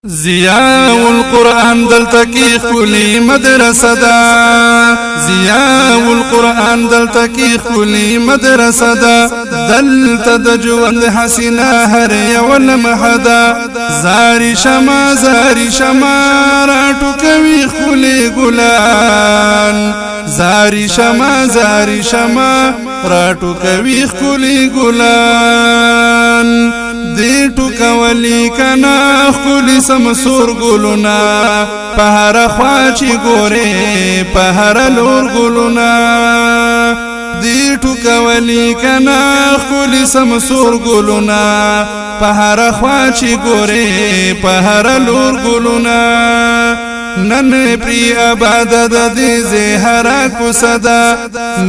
ضیاء القرآن دلته کې خولي مدرسه ده ضیاء القرآن دلته کې خولي مدرسه ده دلته د ژوند حسینه هر یو لمحه ده زاري شما راټوکوي خولي ګلان زاري شما راټوکوي خولي ګلان دی ټوکولی کنا خلی سمسور گلونا پهر خواچی گوره پهر لور گلونا دی ټوکولی کنا خلی سمسور گلونا پهر خواچی گوره پهر لور گلونا نن پری آباد د دې زهرا کو صدا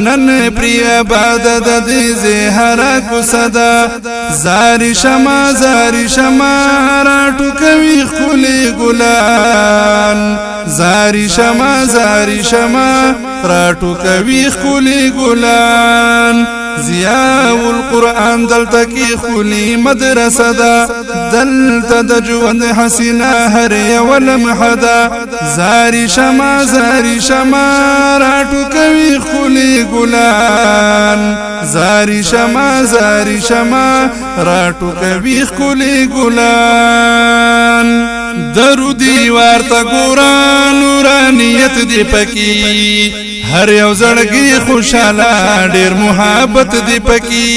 نن پری آباد د دې زهرا کو صدا زاري شما راټوکوي خولي ګلان زاري شما راټوکوي خولي ګلان ضیاء القرآن دلته کې خولي مدرسه ده دلته د ژوند حسینه هر یو لمحه ده زاري شما راټوکوي خولي ګلان زاري شما راټوکوي خولي ګلان درودي ورته ګوران نورانیت دی پکی هر یو زړګي خوشاله ډېر محبت دی پکی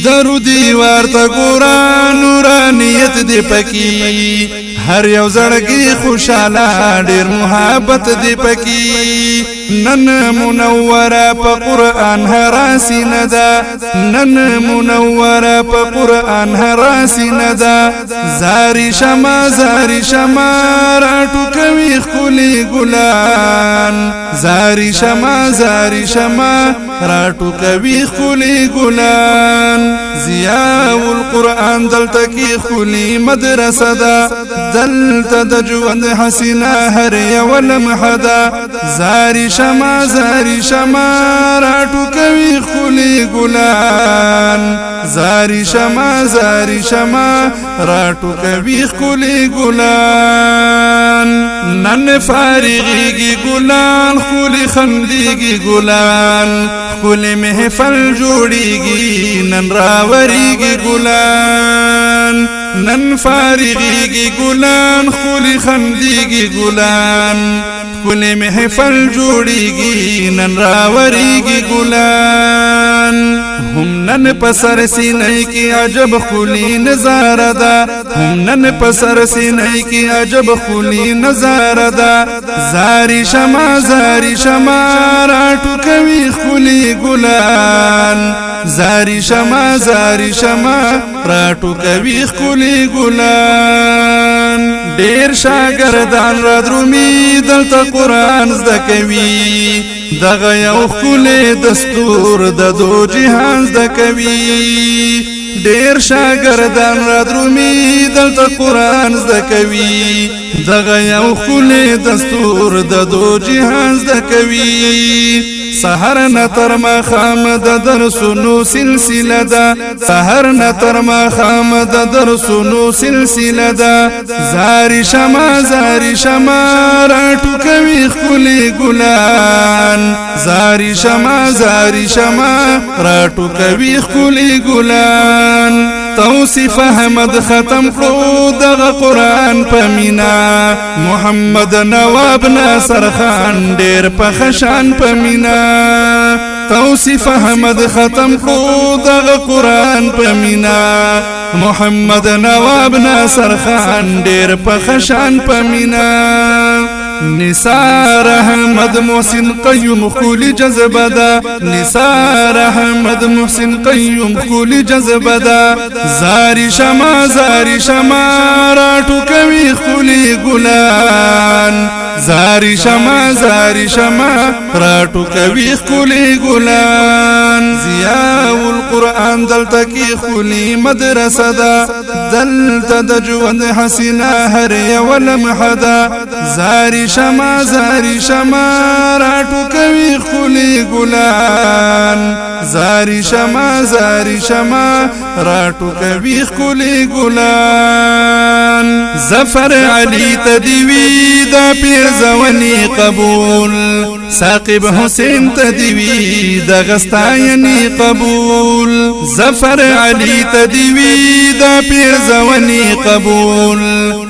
درودي ورته ګوران نورانیت دی پکی هر یو زړګي خوشاله ډېر محبت دی پکی نن منوره په قرآن هراسي ندا نن منوره په قرآن هراسي ندا زاري شما راټوکوي خولي ګلان زاري شما راټوکوي خولي ګلان ضیاء القرآن دلته کې خولي مدرسه ده دلته د ژوند حسینه هر یو لمحه ده زاري شما راټوکوي خولي ګلان زاري شما راټوکوي خولي ګلان نن فارغيږي ګلان خولي خنديږي ګلان خولي محفل جوړيږي نن راوريږي ګلان نن فارغيږي ګلان خولي خنديږي ګلان خولي محفل جوړيږي نن راوريږي ګلان هم نن پسر سینې کې عجب خولي نظاره ده هم نن پسر سینې کې عجب خولي نظاره ده زاري شما راټوکوي خولي ګلان زاري شما راټوکوي خولي ګلان ډېر شاګردان را درومي دلته قرآن زده کوي دغه یو خولي دستور د دو جهان زده کوي ډېر شاګردان را درومي دلته قرآن زده کوي دغه یو خولي دستور د دو جهان زده کوي سحر نتر مخام د درسونو سلسله ده سحر نتر مخام د درسونو سلسله ده زاري شما راټوکوي خولي ګلان زاري شما راټوکوي خولي ګلان توصیف احمد ختم کړو دغه قرآن په مینا محمد نواب ناصر خان ډېر په خشان په مینا توصیف احمد ختم کړو دغه قرآن په مینا محمد نواب ناصر خان ډېر په خشان په مینا نثار احمد محسن قیوم خولي جذبه ده نثار احمد محسن قیوم خولي جذبه ده زاري شما راټوکوي خولي ګلان زاري شما راټوکوي خولي ګلان ضیاء القرآن دلته کې خولي مدرسه ده دلته د ژوند حسینه هر یو لمحه ده زاري شما راټوکوي خولي ګلان زاری شما زاری شما راټو کوي خولي ګلان ظفر علی تدوی دا پیر زونی قبول ساقب حسین تدوی دا غستاینی قبول ظفر علی تدوی دا پیر زونی قبول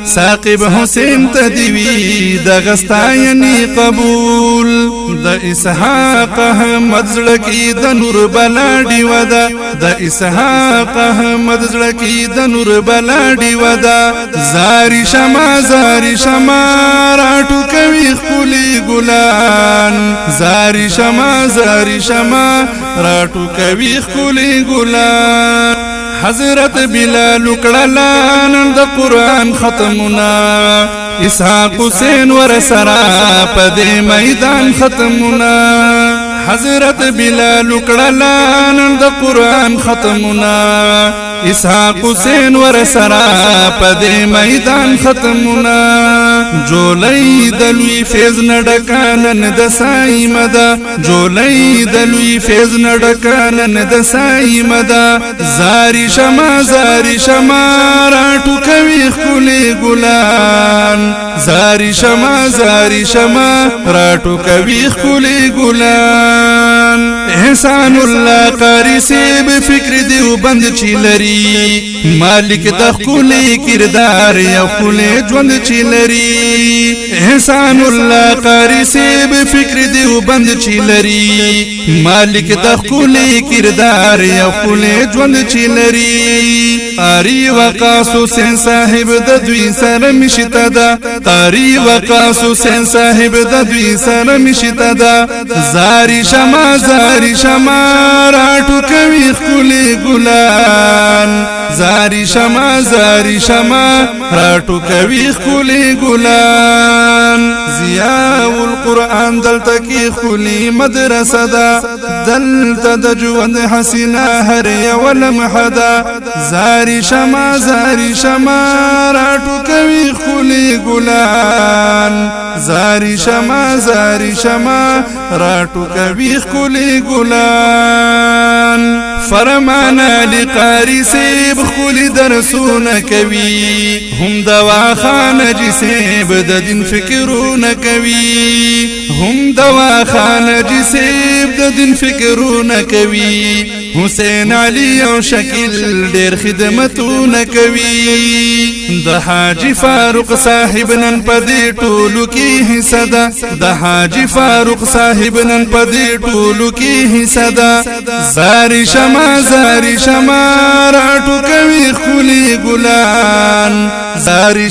ساقب حسین تدوی دا غستاینی قبول دا اسحاق احمد زړکی د نور بلاډی ودا دا اسحاق احمد زړکی د نور بلاډی ودا زاری شما راټو کوي خولي ګلان زاری شما راټو کوي خولي ګلان حضرت بلال کړلان د قرآن ختمنا اسحاق حسین ور سرا پدې میدان ختمنا حضرت بلال کړلان د قرآن ختمنا اسحاق حسین ور سرا پدې میدان ختمنا جولای دلوی فیض نډکانن د سای مدا جولای دلوی فیض نډکانن د سای مدا زاری شما راټو کوي خولي ګلان زاری شما راټو کوي خولي ګلان احسان الله قاری سیب فکر دیو بند چیلری مالک د خولي کردار یا خولي ژوند چیلری احسان الله قاری سیب فکر دیو بند چیلری مالک د خولي کردار یا خولي ژوند چیلری قاری وقاص حسین صاحب د دوی سره مشته ده قاری وقاص حسین صاحب د دوی سره مشته ده زاری شما راټو کوي خولي ګلان زاری شما راټو کوي خولي ګلان ضیاء القرآن دلته کې خولي مدرسه ده دلته د ژوند حسینه هر یو لمحه ده زاری شما راټو کوي خولي ګلان زاری شما راټو کوي خولي ګلان فرمانا لقاری سیب خولي درسونه کوي هم دواخانه جسیب د دین فکرونه کوي هم دواخانه جسیب د دین فکرونه کوي حسین علی او شکل ډیر خدمتونه کوي د حاجی فاروق صاحب نن پدې ټولو کې حصہ ده د حاجی فاروق صاحب نن پدې ټولو کې حصہ ده زاری شما راټو کوي خولي ګلان زاری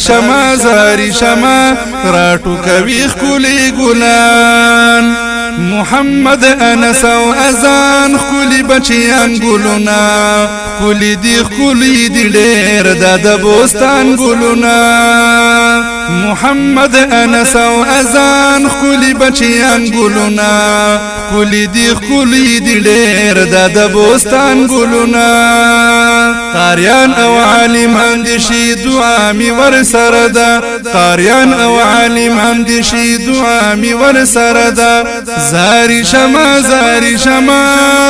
شما راټو کوي خولي ګلان محمد انس او اذان خولي بچیان ګلونا خولي دی ډېر د بوستان ګلونا محمد انس او اذان خولي بچیان ګلونا خولي دی ډېر د بوستان ګلونا قاریان او عالمان دي شي دعا می ور سره ده قاریان او عالمان دي شي دعا می ور سره ده زاری شما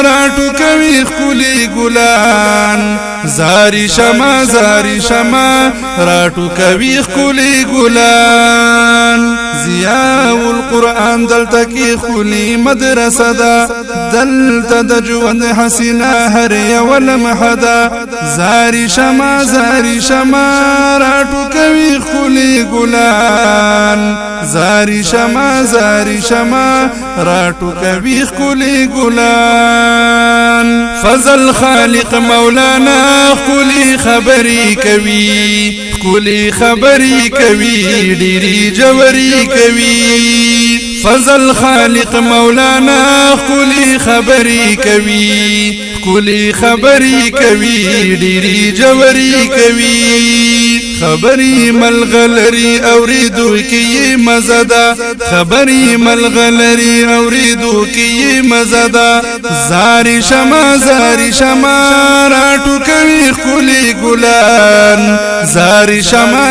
راټو کوي خولي ګلان زاری شما راټو کوي خولي ګلان ضیاء القرآن دلته کې خولي مدرسه ده دلته د ژوند حسینه هر یو لمحه ده زاری شما راټو کوي خولي ګلان زاری شما راټو کوي خولي ګلان فضل خالق مولانا خولي خبري کوي ډيري جوړي کوي فضل خالق مولانا خولي خبري کوي ډيري جوړي کوي خبري ملغلري اوریدو کی مزدا خبري ملغلري اوریدو کی مزدا زاری شما راټو کوي خولي ګلان زاری شما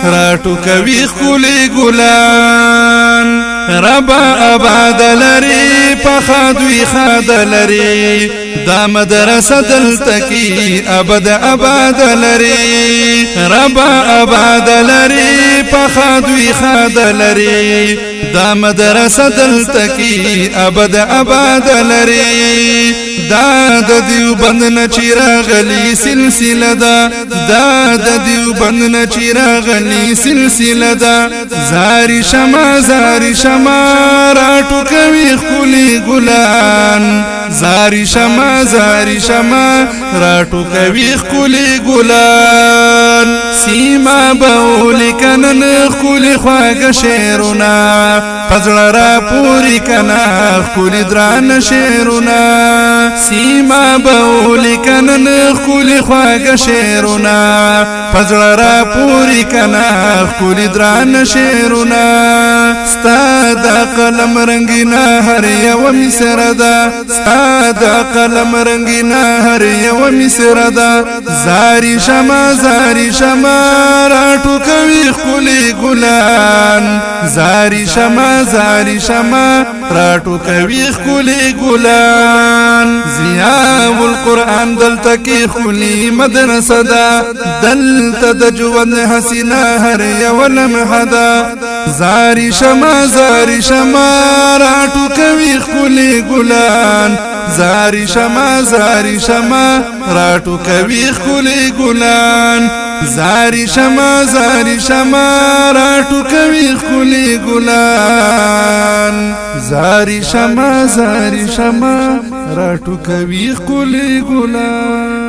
راټو کوي خولي ګلان ربا آباد لري پخادوی خاد لري دا مدرسه دلتکی ابد اباد لري ربا اباد لري پخادوی خاد لري دا مدرسه دلتکی ابد اباد لري دا د دیوبند نه چیراغلی سلسله دا د دیوبند نه چیراغلی سلسله دا زاری شما راټو کوي خولي ګلان زاری شما راټو کوي خولي ګلان سیما بولی کنن خولي خواږه شعرونه پزړه را پوری کنا خولي دران شعرونه سیما بولی کنن خولي خواږه شعرونه پزړه را پوری کنا خولي دران شعرونه ستا د قلم رنگینا هر یو مصر ده ستا د قلم رنگینا هر یو مصر ده زاری شما راټو کوي خولي ګلان زاری شما راټو کوي خولي ګلان ضیاء القرآن دلته کې خولي مدرسه ده دلته د ژوند حسینه هر یو لمحه ده زاری شما راټو کوي خولي ګلان زاری شما راټو کوي خولي ګلان زاری شما راټو کوي خولي ګلان زاری شما راټو کوي خولي ګلان